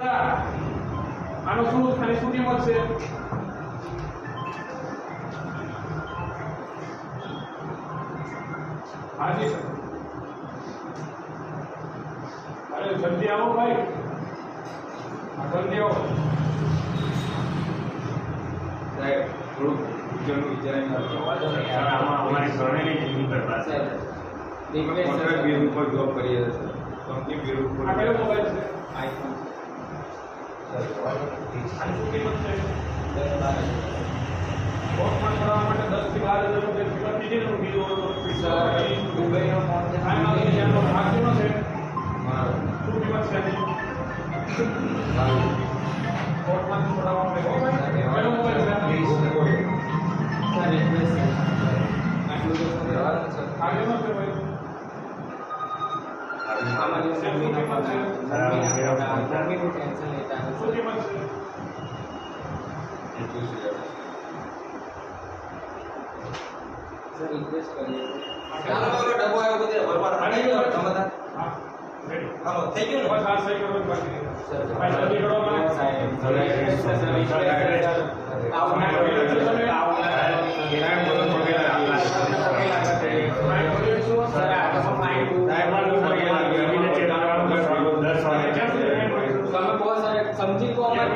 આનો શું ખાલી શું કિંમત છે? હાજી સર. અરે જલ્દી આવો ભાઈ. જલ્દી આવો સાહેબ. થોડું જલ્દી વિચારીને કરજો. વાંધો નહીં યાર, આમાં અમારી ઘણી જિંદગી બરબાદ છે. કોન્ટ્રાક્ટ બેઝ ઉપર જોબ કરીએ છીએ સર. કંપની બેઝ ઉપર. આ કયો મોબાઈલ છે? આઈફોન. સર આની શું કિંમત છે? 10-12 બોક્સમાં ચડાવવા માટે 10 થી 12 હજાર રૂપિયા કિંમત કીધી ને બીજો સર દુબઈનો ફોન છે. આમાં એનો ભાગ કેનો છે? મારો શું કિંમત છે એની? મારો બોક્સમાં ચડાવવા માટે કયો મોબાઈલ છે? સર રિક્વેસ્ટ છે. આટલું તો સર સર આ કેનો છે ભાઈ? આમાં જો શું કિંમત છે? કંપનીનું ટેન્શન લેતા નથી. શું કિંમત છે? સર રિક્વેસ્ટ કરીએ ચાલો બોલો ડબ્બો આવ્યો બધે બરબાદ થઈ ગયો તમારા હા રેડી. હાલો થઈ ગયું ને બસ આ સહી કરવાનું બાકી છે. સર ભાઈ જલ્દી કરો મને. સાહેબ રિક્વેસ્ટ છે સર રિક્વેસ્ટ સમજી તો અમારી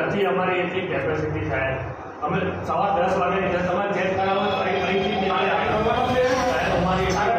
કેપેસિટી અમારી એટલી કેપેસિટી થાય અમે 10:15 વાગે તમારે ચેક કરાવવા અમારી